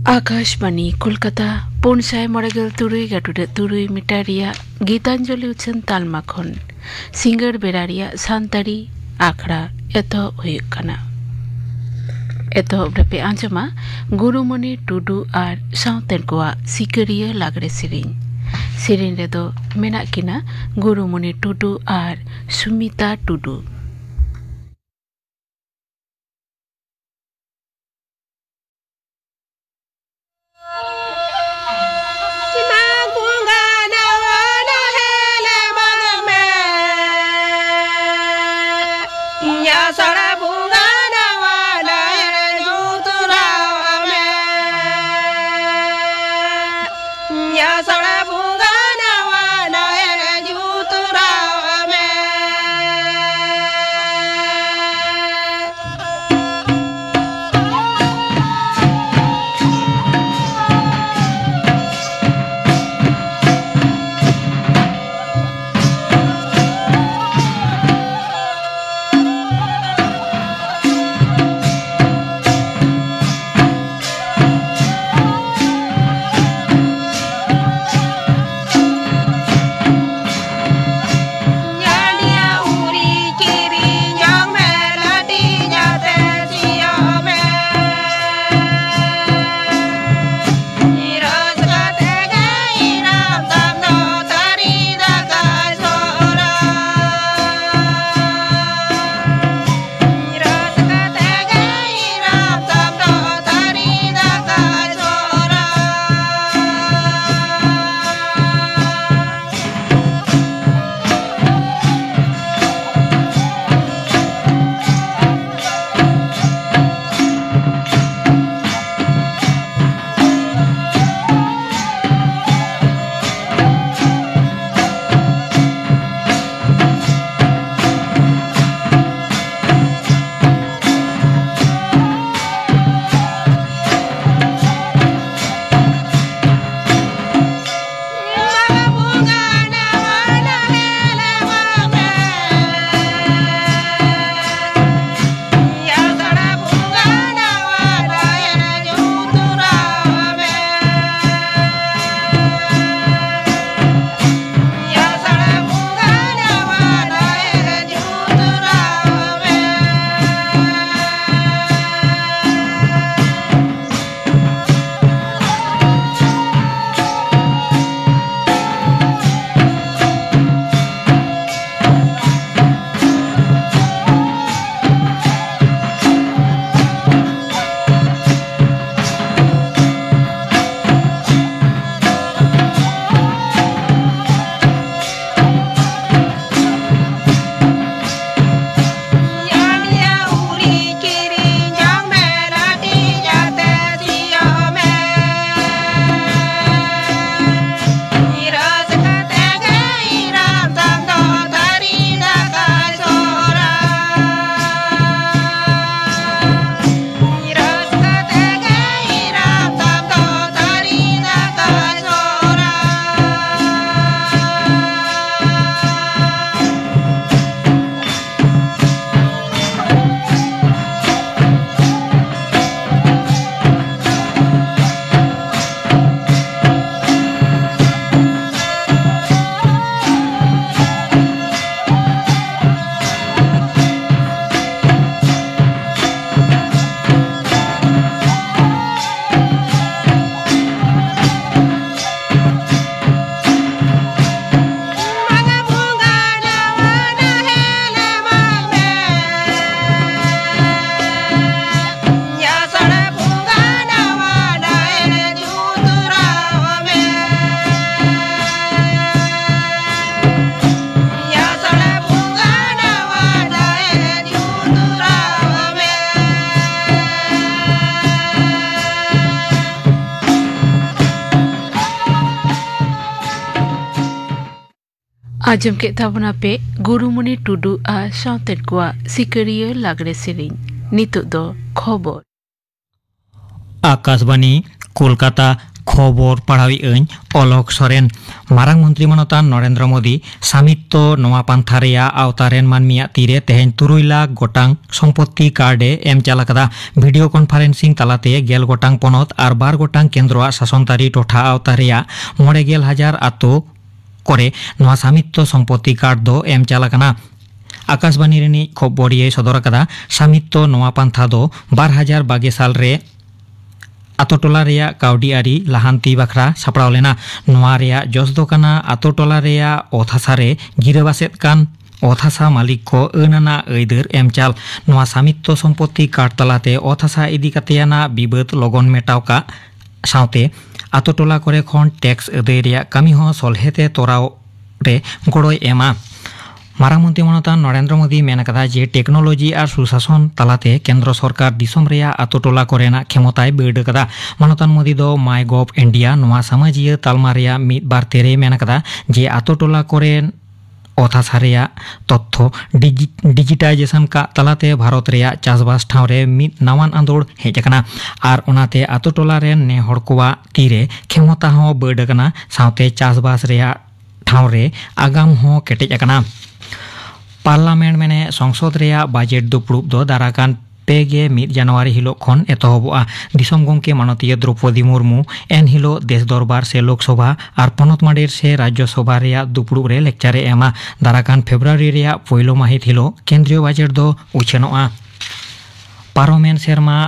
आकाशवाणी कोलकाता पुनसाय मरेगल तुरुई गाटुडे तुरुई मिटारिया गीतांजलि उछन तालमा खन सिंगर बेरारिया सांतारी आखड़ा एतो हुयकना एतो ब्रपे आंजमा गुरुमणि टुडू आर साउतेन कोआ सिकरिया लागरे सिरिन रेदो मेना किना गुरुमणि टुडू आर सुमिता टुडू आजम के ताबना पे गुरुमणि टुडू आ साउतेन कोआ सिकरिया लागरे सिरिन नितु दो खबर आकाशवाणी कोलकाता खबर पढ़ावी अñ अलक सरेन मारांग मंत्री मनोतान नरेंद्र मोदी सामित्य नवा पान्था रेया आवतारेन मानमिया तीरे तेहेन 3 लाख गोटांग सम्पत्ति कार्डे एम चालाकदा भिडियो कन्फारेंसिंग तालाते 10 गोटांग पनत और 12 गोटांग केंद्र शासनतारी टोठा आवता रेया 9,000 आतो करे नवा सामित्य सम्पत्ति कार्ड दो एम चालाकना आकाशवाणी रेनी खबरिये सदर कदा सामित्य नवा पान्था दो 2022 साल रे आतोटोला रेया काउडी आरी लाहांती बाखरा सापड़ाव लेना नवा रेया जस दो काना आतोटोला रेया ओथासा रे गिरबासेत कान ओथासा मालिक को अनाना ऐदर एमचाल नवा सामित्य सम्पत्ति कार्ड तलाते ओथासा इदी कातेयाना बिबद लगन मेटावका साउते आतोटोला करे खन टैक्स अदै रेया कामी हो सलहेते तोराव रे गड़ोय एमा मारांग मंत्री मनोतान नरेंद्र मोदी मेन कदा जे टेक्नोलॉजी और सुशासन तलाते केंद्र सरकार दिसम रेया आतोटोला कोरेना क्षमताय बेड़ कदा मनोतान मोदी दो माय गव इंडिया नवा सामाजिक तालमा रेया मिद बार तेरे मेन कदा जे आतोटोला कोरेन ओथासा रेया तथ्य डिजिटाइजेशन का तलाते भारत रेया चासबास ठाव रे मिद नावान आंदोड़ हेज अकना आर ओनाते आतोटोला रेन ने हड़ कोवा तीरे क्षमता हो बेड़ अकना साउते चासबास रेया ठाव रे आगाम हो केटेज अकना पार्लामेंट मेने संसद रेया बजेट दुपुड़ुब दो दाराकान 1 जनवरी हिलो खन एतहबोआ दिसम गंके माननीय द्रौपदी मुर्मू एन हिलो देश दरबार से लोकसभा और पनत मांडेर से राज्यसभा रेया दुपुड़ुब रे लेक्चारे एमा दाराकान फेब्रुआरी रेया पहलो माहित हिलो केंद्रीय बजेट दो उछेनोआ पारोमेन सेरमा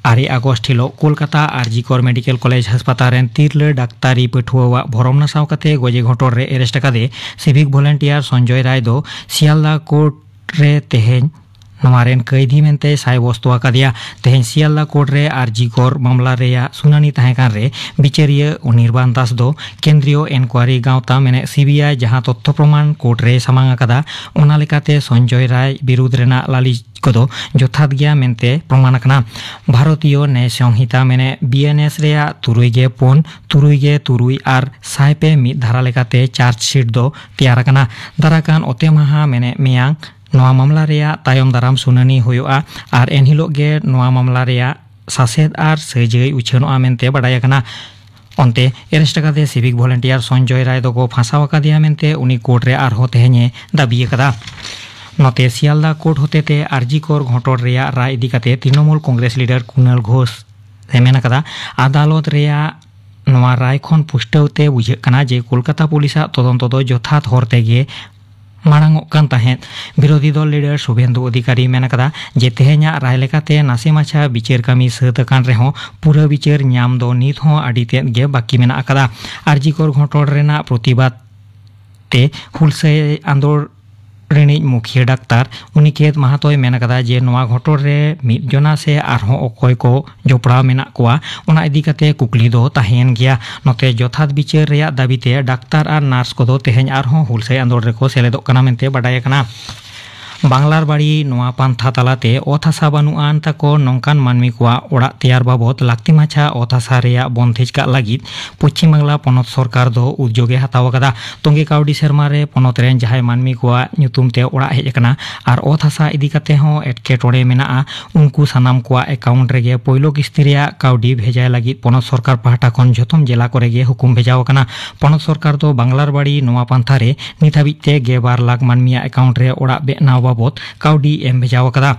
2 आगस्ट हिलो कोलकाता आरजीकर मेडिकल कॉलेज अस्पताल तीरले डाक्तारी पठुआ भरम नासाव कते गजे घटर रे एरेस्ट कादे सिविक भलेंटियर संजय राय दो सियालदा कोर्ट रे तेहेन नवारेन कैदी मेनते साब्यस्त आकादिया तेहेन सियालदा कोर्ट रे आरजीकर मामला रेया सुनानी तहेकान रे बिचारिया अनिर्बान दास दो केंद्रीय एनक्वायरी गावता मेने सीबीआई जहां तथ्य प्रमाण कोर्ट रे सामांग आकादा ओना लेकाते संजय राय विरुद्ध रेना लालिश कदो जथात गया मेनते प्रमाण कना भारतीय न्याय संहिता मेने बीएनएस रेया 3.4 आर साइपे मिद धारा लेकाते चार्जशीट दो तैयार कना दाराकान ओते माहा मेने मियांग नवा मामला रेया तायम दाराम सुनानी होयोआ आर एनहिलो गे नवा मामला रेया सासेद आर सैजै उछेनोआ मेनते बाडाय कना अंते एरेस्ट कादे सिविक भलेंटियर संजय राय दो को फांसाव कादिया मेनते उनी कोर्ट रे आरहो तेहेने दाबी कदा नोते सियालदा कोर्ट होते आरजीकर घटोर रेया राय इदी काते तृणमूल कांग्रेस लीडर कुणाल घोष मेन कदा आदालत रेया नवा राय खन पुष्टवते बुझे कना जे कोलकाता पुलिसा तदंत दो जथात हरतेगे मांग विरोधी दल लीडर शुभेंदु अधिकारी मेन कदा जे तेहेना राय लेकाते नासे माछा बिचार कामी सत अकान रेहो पूरा बिचार न्याम दो नित हो आडी तेद गे बाकी मेना अकदा आरजीकर घटोर रेना प्रतिबाद ते हुलसे आंदोलन रेनिज मुखिया डाक्तार उनिकेत महातोय मेन कदा जे नवा घटोर रे मिद जना से आरहो अकय को जोपड़ा मेना कोआ ओना इदी काते कुकली दो ताहेन गया नोते जथात बिचार रेया दाबीते डाक्तार और नार्स को दो तेहेन आरहो हुलसे आंदोलन रे को सेलेदो कना मेनते बाडाय कना बांगलार बाड़ी नवा पान्था तालाते अथासा बानुआन ताको नंकान मानमी कोआ ओड़ा तैयार बाबद लाक्ति माछा अथासा रेया बंधेज का लागिद पश्चिम बांगला पनत सरकार दो उद्योगे हताव कदा तोंगे काउडी सेरमा रे पनत रेन जहाय मानमी कोआ ᱧᱩᱛᱩᱢ ओड़ा हेज अकना आर अथासा इदी काते हो एटकेटोड़े मेनाआ उनकु सानाम कोआ एकाउंट रेगे पहिलो किस्ती रेया काउडी भेजाय लागिद पनत सरकार पाहटा खन जतम जिला कोरेगे हुकुम भेजाव कना पनत सरकार दो बांगलार बाड़ी नवा पान्था रे नित हाबिते 12 लाख मानमिया एकाउंट रे ओड़ा बेनाव बाबद काउडी एम भेजाव कदा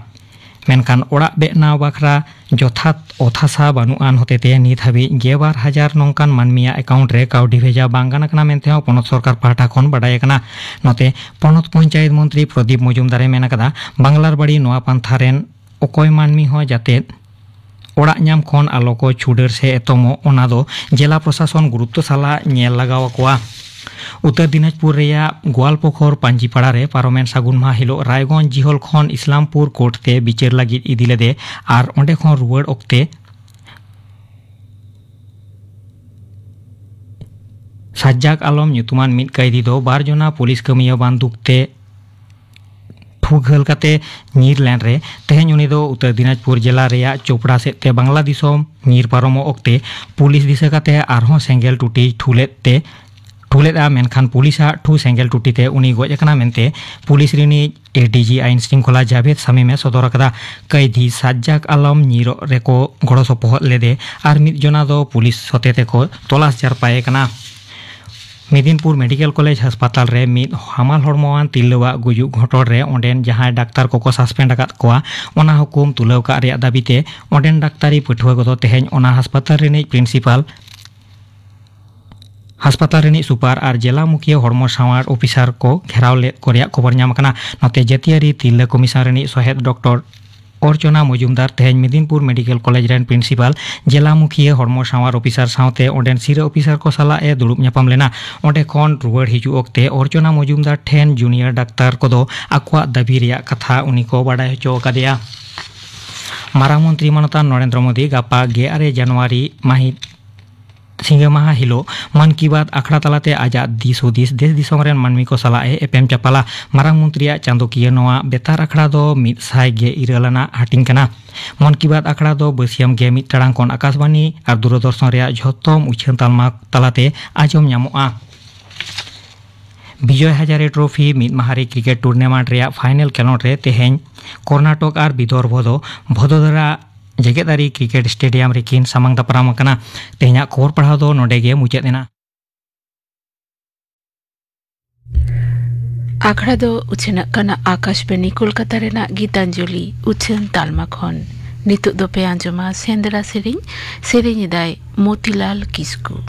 मेनखान ओड़ा बेनाव बाखरा जथात अथासा बानुआन होतेते नित हाबि 12,000 नंकान मानमिया एकाउंट रे काउडी भेजा बांगान कना मेनते हो पनत सरकार पाहटा खन बाडाय कना नोते पनत पंचायत मंत्री प्रदीप मजुमदारे मेन कदा बांगलार बाड़ी नवा पान्था रेन अकय मानमी हो जाते ओड़ा ᱧᱟᱢ खन आलो को छुडर से एतमो ओना दो जिला प्रशासन गुरुत्व साला नेल लगाव कोआ उत्तर दिनाजपुर रेया गोवालपोखर पांजीपाड़ा रे पारोमेन सागुन माह हिलो रायगंज जिहल खन इस्लामपुर कोर्ट ते बिचार लगी इदी लेदे आर ओंडे खन रुवाड़ ओक्ते साज्जाक आलम ᱧᱩᱛᱩᱢᱟᱱ मिद कैदी दो 12 जना पुलिस कमिया बंदूकते ठुगल काते ᱧᱤᱨ लेन रे तेहेन उनी दो उत्तर दिनाजपुर जिला रेया चोपड़ा सेते बांग्ला दिसोम ᱧᱤᱨ पारमो ओक्ते पुलिस दिशा काते आरहों सेंगेल टूटी ठुलेते ठुलेदा मेनखान पुलिसा ठू सेंगेल टुटीते उनी गज अकना मेनते पुलिस रिनी एडीजी आईन श्रृंखला जावेद सामीमे सदर अकदा। कैदी साज्जाक आलम नीरो रेको गड़ो सपोहद लेदे आर मिद जना दो पुलिस सतेते को तलाश जारपाए कना। मेदिनीपुर मेडिकल कॉलेज हासपाताल रे मिद हामाल हड़मोआन तिरलावा गुजुग घटोर रे ओंडेन जहां डाक्तार कोको सस्पेंड आकाद कोआ ओना हुकुम तुलाव का रेया दाबीते ओंडेन डाक्तारी पठुआ कोदो तेहेन ओना हासपाताल रिनी प्रिंसिपाल हासपाताल रिनी सुपार और जिला मुखिया हड़मो सावार ऑफिसर को घेराव ले कोरिया खबर नाम कना। नोते जातियारी तिरला कमिशन रिनी सहेद डॉक्टर अर्चना मजुमदार तेहेन Medinipur medical college rain principal जिला मुखिया हड़मो सावार ऑफिसर सावते ओंडेन सिरा ऑफिसर को सला ए दुड़ुब ᱧᱟᱯᱟᱢ लेना। ओंडे खन रुवाड़ हिजुग ओक्ते अर्चना मजुमदार ठेन जूनियर डाक्तार कोदो आकवा दाबी रेया कथा उनी को बाडाय हचो कादेया। मारांग मंत्री मानतान नरेंद्र मोदी गापा 11 जनवरी माहित सिंगे माहा हिलो मन की बात आखड़ा तलाते आजा दिस हुदिस देश दिसोम रेन मानमी को सला ए एपेम चापाला। मारांग मंत्रिया चांदोकिया नोआ बेतार आखड़ा दो 100 हाटिंग कना। मन की बात आखड़ा दो बसियम गे मिद टाड़ांग कोन आकाशवाणी और दूरदर्शन रेया झोतोम उछान तालमा तलाते आजम ᱧᱟᱢᱚᱜᱼᱟ। Vijay Hazare trophy मिद माहारी cricket tournament रेया फाइनल खेलोड रे तेहेन कर्नाटक और विदर्भ दो भदोदरा जेगेदारी क्रिकेट स्टेडियम रेकिन सामांग दापराम कना। तेहेना खबर पढ़ाव दो नोडेगे मुचाद एना। आखड़ा दो उछेना कना आकाशवाणी कोलकाता रेना गीतांजलि उछन तालमा खन नितुक दो पे आंजमा सेंदरा सेरिंग दाय मोतीलाल किस्कू।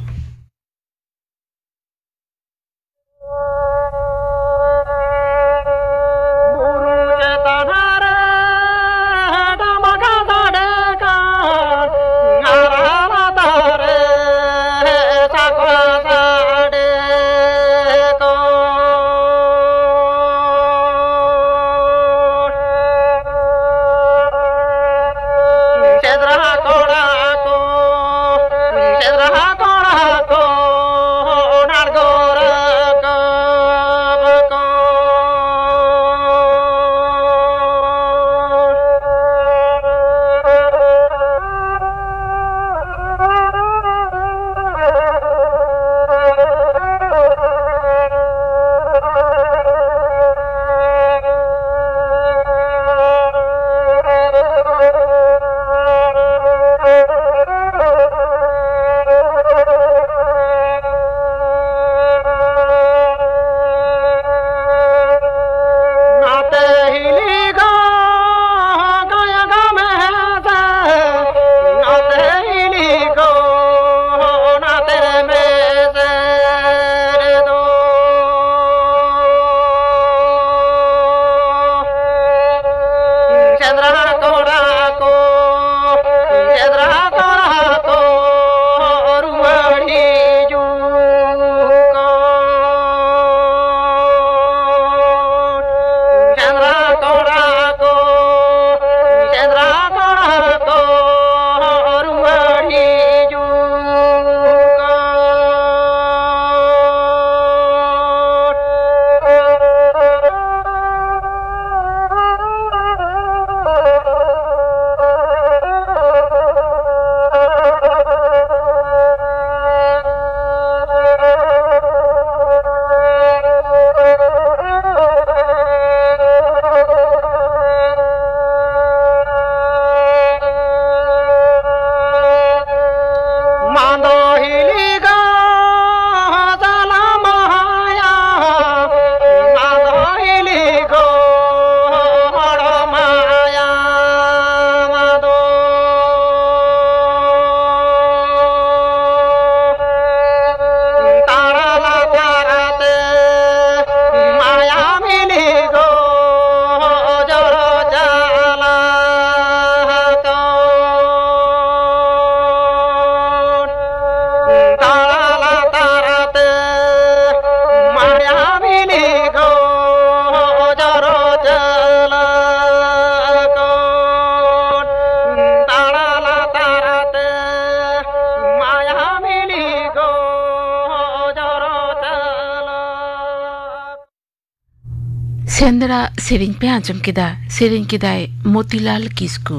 सेंदरा सेरिंग पे आंजम किदा सेरिंग किदाय मोतीलाल किस्कू।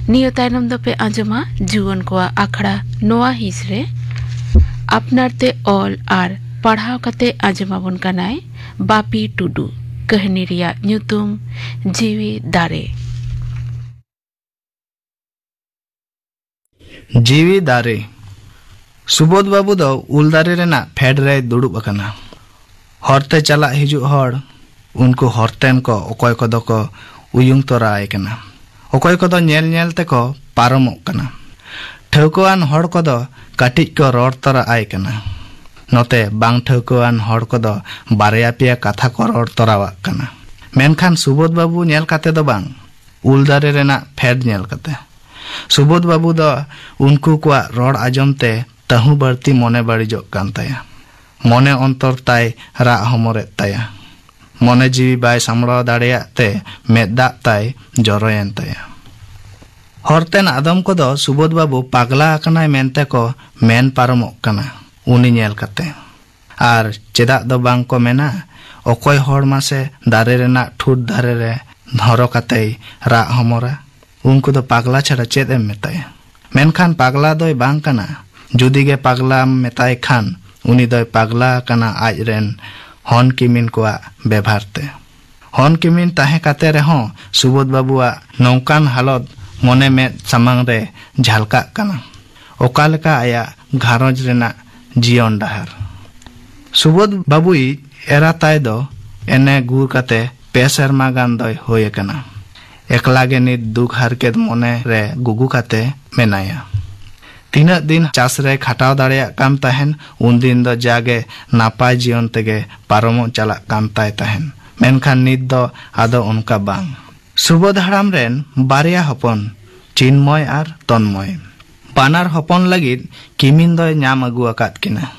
नियो तायनम दो पे आंजमा जुवन को आखड़ा नोआ हिसरे अपनारते ऑल आर पढ़ाव कते आजमाबन कनाय बापी टुडू कहनी रिया ᱧᱩᱛᱩᱢ जीवी दारे। जीवी दारे सुबोध बाबू दो उल दारे रेना फेड रे दुड़ुब अकना। हरते चला हिजुग हर उनको हरतेन को ओकोय को दो को उयुंग तोरा आय कना। ओकोय को दो नेल नेल ते को पारमोग कना। ठौकोआन हर को दो काटिज को रोड तोरा आय कना। नोते बांग ठौकोआन हर को दो बारया पिया कथा को रोड तोरावाग कना। मेनखान सुबोध बाबू नेल काते दो बांग उल दारे रेना फेड नेल काते सुबोध बाबू दो उनको को रोड आजमते तहु बढ़ती मने बाड़िजोग कान ताया। मने अंतर ताय राग हमरे ताया। मने जीवी बाय सामड़ाव दाड़ेयाते मेदा ताय जरोयन ताया। हरतेन आदम को दो सुबोध बाबू पागला अकनाय मेनते को मेन पारमोग कना उनी नेल काते। आर चेदा दो बांग को मेना ओकोय हर मासे दारे रेना ठुट दारे रे धरो काते राग हमरा उनको दो पागला छड़ा चेद एम मेताया। मेनखान पागला दोय बांग कना। जुदी गे पागला मेताय खान उनी दोय पागला कना आज रेन हन किमिन को व्यवहारते। हन किमिन ताहे काते रेहों सुबोध बाबुआ नौकान हालत मने में सामांग रे झलका कना। ओका लेका आया घारोज रेना जीवन डहार। सुबोध बाबुई एरा ताय दो एने गुर काते 5 सेरमा गान दोय होय कना। एकलागे नित दुख हारकेत मने रे गुगु काते मेनाया। तीना दिन चास रे खटाव दाड़ेया काम ताहेन उन दिन दो जागे नापाय जीवन तेगे पारमो चला काम ताय ताहेन। मेनखान नित दो आदो उनका बांग। सुबोध हराम रेन बारिया हपन चिन्मय आर तन्मय। बानार हपन लगित किमिन दो नाम अगु आकात किना।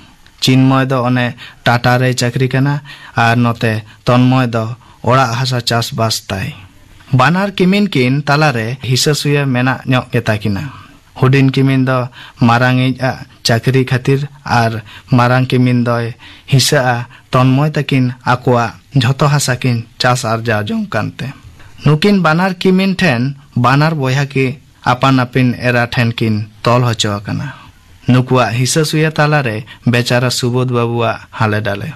चिन्मय दो ओने टाटा रे चाकरी कना आर नोते तन्मय दो ओड़ा हासा चास बास ताय। बानार किमिन किन तालारे हिसा सुया मेना ᱧᱚᱜ केता किना। हुडिन किमिन दो मारांगिज आ चाकरी खातिर आर मारांग किमिन दो हिसा आ तन्मय तकिन आकोआ झोतो हासा किन चास आरजा जोंग कानते। नुकिन बानार किमिन ठेन बानार बोया की आपान आपिन एरा ठेन किन तोल होचो अकना। नुकुआ हिसा सुया तालारे बेचारा सुबोध बाबुआ हाले डाले।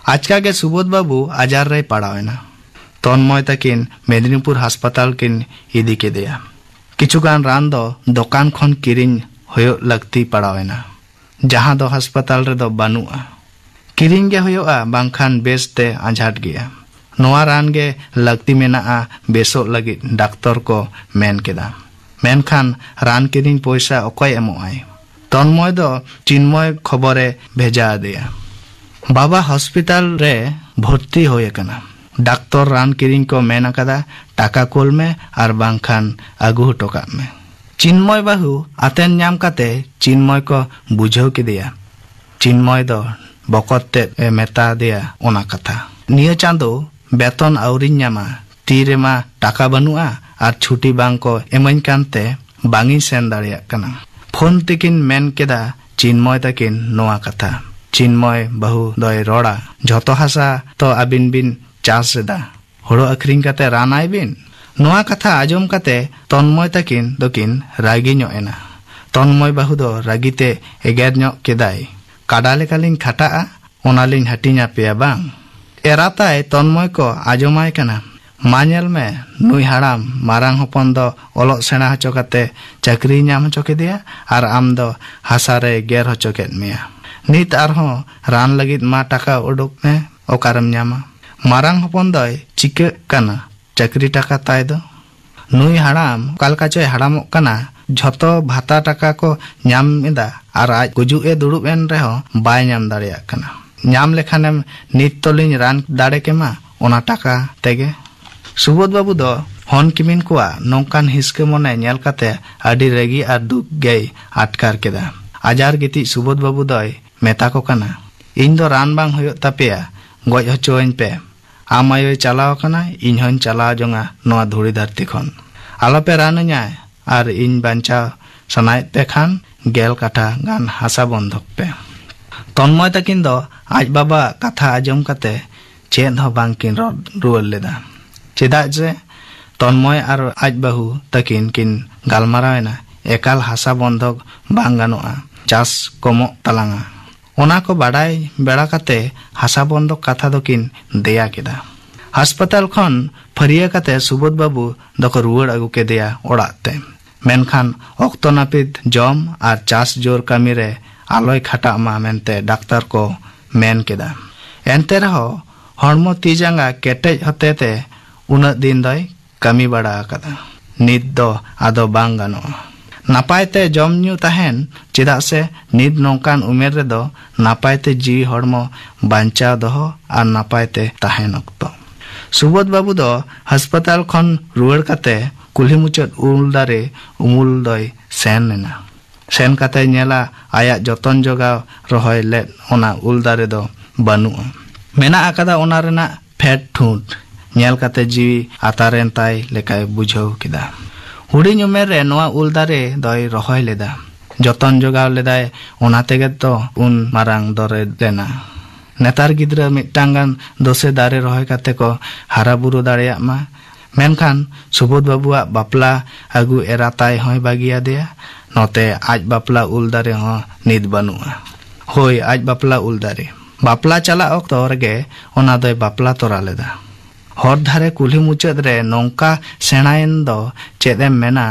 आजका के सुबोध बाबू आजार रे पड़ावेना। तन्मय तकिन मेदिनीपुर हास्पताल किन इदी केदेया। किचुगान रान दो दुकान खन किरिंग होयो लगती पड़ावेना। जहां दो हास्पताल रे दो बानुआ। किरिंग गे होयोआ बांखान बेसते आझाट गया। नोआ रान गे लगती मेना बेसो लगी डाक्टर को मेन केदा। मेनखान रान किरिंग पैसा ओकोय एमोआय। तन्मय दो चिन्मय खबरे भेजा दिया। बाबा हॉस्पिटल रे भर्ती होय कना। डाक्टर रान किरिंग को मेन कदा टाका कोल में आर बांखान आगु टोका में। चिन्मय बाहु आतेन नाम काते चिन्मय को बुझाव केदिया। चिन्मय दो बकते मेता दिया ओना कथा। निया चांदो बेतन आउरी नामा तीरे मा टाका बनुआ आर छुट्टी बांग को एमन कानते बांगी सेन दाड़िया कना। फोन तिकिन मेन केदा चिन्मय तकिन नोआ कथा। चिन्मय बाहु दोय रोड़ा झोतो हासा तो आबिन बिन चास रेदा होड़ो अखरिंग काते रानाय बिन। नोआ कथा आजम काते तन्मय तकिन दोकिन रागी ᱧᱚᱜ एना। तन्मय बाहु दो रागीते एगेर ᱧᱚᱜ केदाय। काडा लेकालिन खटाआ ओनालिन हटिnya पेया बांग। एराताय तन्मय को आजमाय कना। मानेल में नुई हाड़ाम मारांग हपन दो ओलोग सेना हचो काते चाकरी नाम हचो केदिया आर आम दो हासारे गेर हचो केद मेया। नित आरहों रान लगित मा टाका उडुक में ओकारम नामा। मारांग हपन दोय चिके कना चाकरी टाका ताय दो। नुई हाड़ाम कालका चोय हाड़ामोग कना झोतो भाता टाका को नाम एदा आर आज गुजुग ए दुड़ुब एन रेहो बाय नाम दाड़ेया कना। नाम लेखानेम नित तोलिन रान दाड़े केमा ओना टाका तेगे। सुबोध बाबू दो हन किमिन कोआ नौकान हिस्के मने नेल काते आडी रेगी आर दुख गई आटकार केदा। आजार गिति सुबोध बाबू दोय मेता को कना इन दो रान बांग होयो तापेया गoj होचोइन पे। आम आयो चलाव कना इन हन चलाव जोंगा नोआ धुड़ी धरती खन। आलोपे रानन्याय आर इन बांचा सनाय पे खान गेल काठा गान हासा बंधक पे। तन्मय तकिन दो आज बाबा कथा आजम काते चेद हो बांग किन रुअल लेदा। चेदा जे तन्मय आर आज बाहु तकिन किन गालमारावेना एकाल हासा बंधक बांग गानोआ चास कमो तलांगा। ओना को बाडाय बेड़ा काते हासा बंदक कथा दकिन देया केदा हास्पताल खन फरिया काते सुबोध बाबू दको रुवाड़ अगु केदेया ओड़ाते मेनखान ऑक्तो नापित जम और चास जोर कामी रे आलोय खाटा मा मेनते डाक्टर को मेन केदा एनते रहो हड़मो तीजांगा केटेज हतेते उना दिन दय कामी बड़ा कदा नित दो आदो बांग गानो नापायते जम न्यू ताहेन चेदा से नित नौकान उमेर रे दो नापायते जी हड़मो बांचा दोहो और नापायते ताहेन ऑक्तो सुबोध बाबू दो अस्पताल खन रुवाड़ काते कुल्ही मुचाद उल दारे उमुल दय सेन लेना सेन काते नेला आया जतन जोगाव रहोय लेद ओना उल दारे दो बानुआ मेना आकादा ओना रेना फेट ठूट नेल काते जीवी आतारेन ताय लेकाय बुझाव केदा हुडिंग उमेर रे नोआ उल दारे दय रहोय लेदा जतन जोगाव लेदाय ओना तेगे तो उन मारांग दरे लेना नेतार गिद्रा मिटांगान दोसे दारे रहोय काते को हारा बुरु दाड़ेया मा मेनखान सुबोध बाबुआ बापला आगु एराताय होय बागिया देया नोते आज बापला उल दारे हो नित बानुआ होय आज बापला उल दारे बापला चला ऑक्तो रगे ओना दय बापला तोरा लेदा हर धारे कुल्ही मुचाद रे नौका सेणायन दो चेदे मेना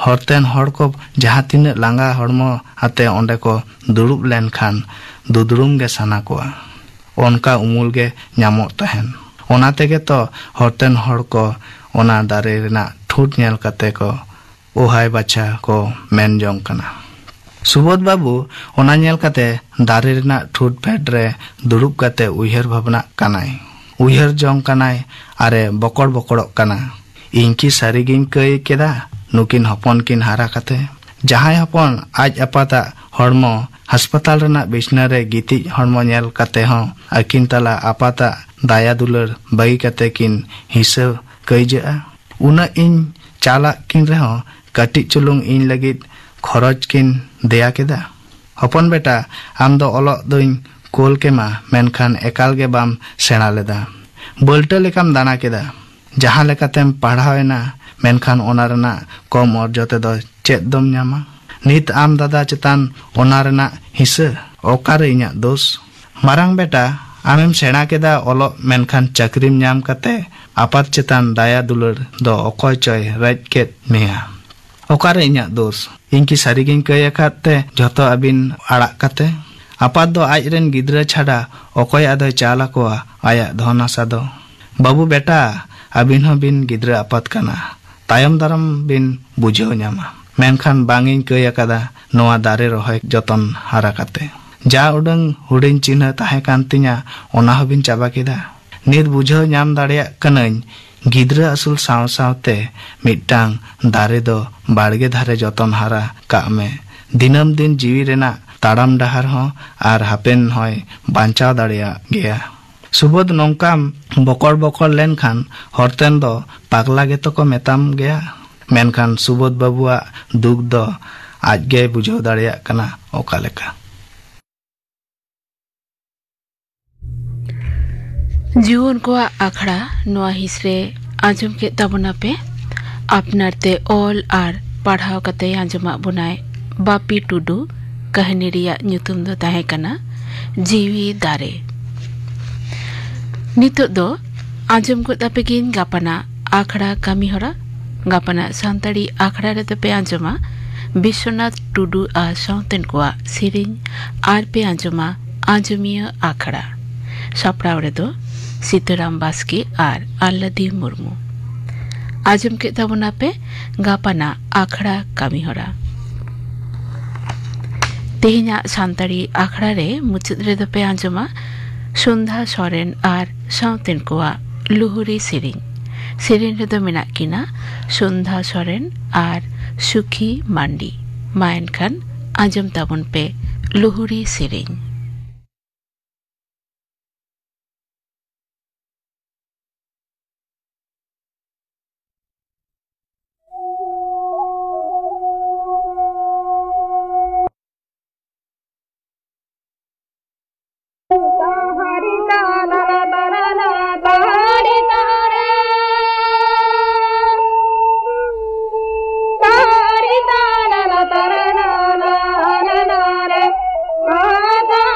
हरतेन हर को जहाँ तीन लांगा हड़मो हाते ओंडे को दुड़ुब लेनखान दुदुरुम गे साना कोआ ओनका उमुल गे ᱧᱟᱢᱚᱜ ᱛᱟᱦᱮᱱ ओना तेगे तो हरतेन हर को ओना दारे रेना ठूट नेल काते को ओहाय बाछा को मेन जोंग कना सुबोध बाबू ओना नेल काते दारे रेना ठूट फेड रे दुड़ुब काते उयहर भावना कानाय उयहर जोंग कानाय आरे बकड़ बकड़क काना इनकी सारिगिन कई केदा नुकिन हपन किन हारा काते जहाय हपन आज अपाता हड़मो अस्पताल रेना बिछना रे गिति हड़मो नेल काते हो अकिन तला आपाता दाया दुलर बगी काते किन हिसाब कईजा उना इन चाला किन रहो कटी चुलुंग इन लगित खरच किन देया केदा हपन बेटा आम दो ओलो दोइन कोल केमा मेनखान एकाल गे बाम सेना लेदा बोल्टा लेकाम दाना केदा जहां लेकातेम पढ़ावेना मेनखान ओना रेना कम अर्जते दो चेद दम न्यामा नित आम दादा चेतान ओना रेना हिस्सा ओकारे इन्या दोष मारांग बेटा आमेम सेना केदा ओलो मेनखान चाकरीम ᱧᱟᱢ काते आपात चेतान दाया दुलर दो अकय चय राज केत मेया ओकारे इन्या दोष इनकी सारिगिन कय काते जतो अबिन आड़ा काते आपात दो आज रेन गिद्रा छाड़ा अकय आदय चाला कोआ आया धनासा दो बाबू बेटा अबिन हो बिन गिद्रा आपात काना तायम दारम बिन बुझाव ᱧᱟᱢᱟ मेनखान बांगिन कय कादा नोआ दारे रहोय जतन हारा काते जा उडंग हुडिंग चिन्ह ताहे कान तिnya ओना हबिन चाबा केदा नित बुझाव ᱧᱟᱢ दाड़ेया कनई गिद्रा असुल साव सावते मिटांग दारे दो बाड़गे धारे जतन हारा काग मे दिनम दिन जीवी रेना ताड़ाम डाहार हो आर हापेन होय बांचाव दाड़ेया गेया सुबोध नौकाम बकड़ बकड़ लेनखान हरतेन दो पागला गे तो को मेताम गया मेनखान सुबोध बाबुआ दुख दो आज गे बुझाव दाड़ेया कना ओका लेका जीवन को आखड़ा नोआ हिस्रे आंजम के तबना पे आपनार ते ऑल आर पढ़ाव कते आंजमा बुनाय बापी टुडू कहानी रिया ᱧᱩᱛᱩᱢ दो ताहे कना जीवी दारे नितो दो आंजम को तपेगिन गापना आखड़ा कामी हरा गापना सांताड़ी आखड़ा रे तपे आंजमा विश्वनाथ टुडू आ साउतेन कोआ सिरिन आर पे आंजमा आंजमिया आखड़ा सापड़ाव रे दो सीताराम बास्की आर आल्लादी मुर्मू आजम के तबना पे गापाना आखड़ा कामी हरा तेहिना सांताड़ी आखड़ा रे मुचाद रे दो पे आंजमा सुंधा सोरेन आर साउतेन कोआ लुहुरी सिरिन सिरिन रे दो मेना किना सुंधा सोरेन आर सुखी मांडी मायन खान आजम तबन पे लुहुरी सिरिन Bye.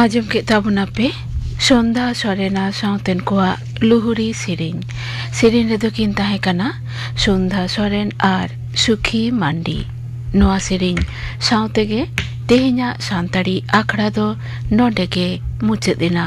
आजम के ताबुना पे सोंदा सोरेना साउतेन कोआ लुहुरी सेरिन सेरिन रेदो किन ताहे कना सोंदा सोरेन आर सुखी मांडी नोआ सेरिन साउतेगे तेहिना सांताड़ी आखड़ा दो नोडेगे मुचेदिना।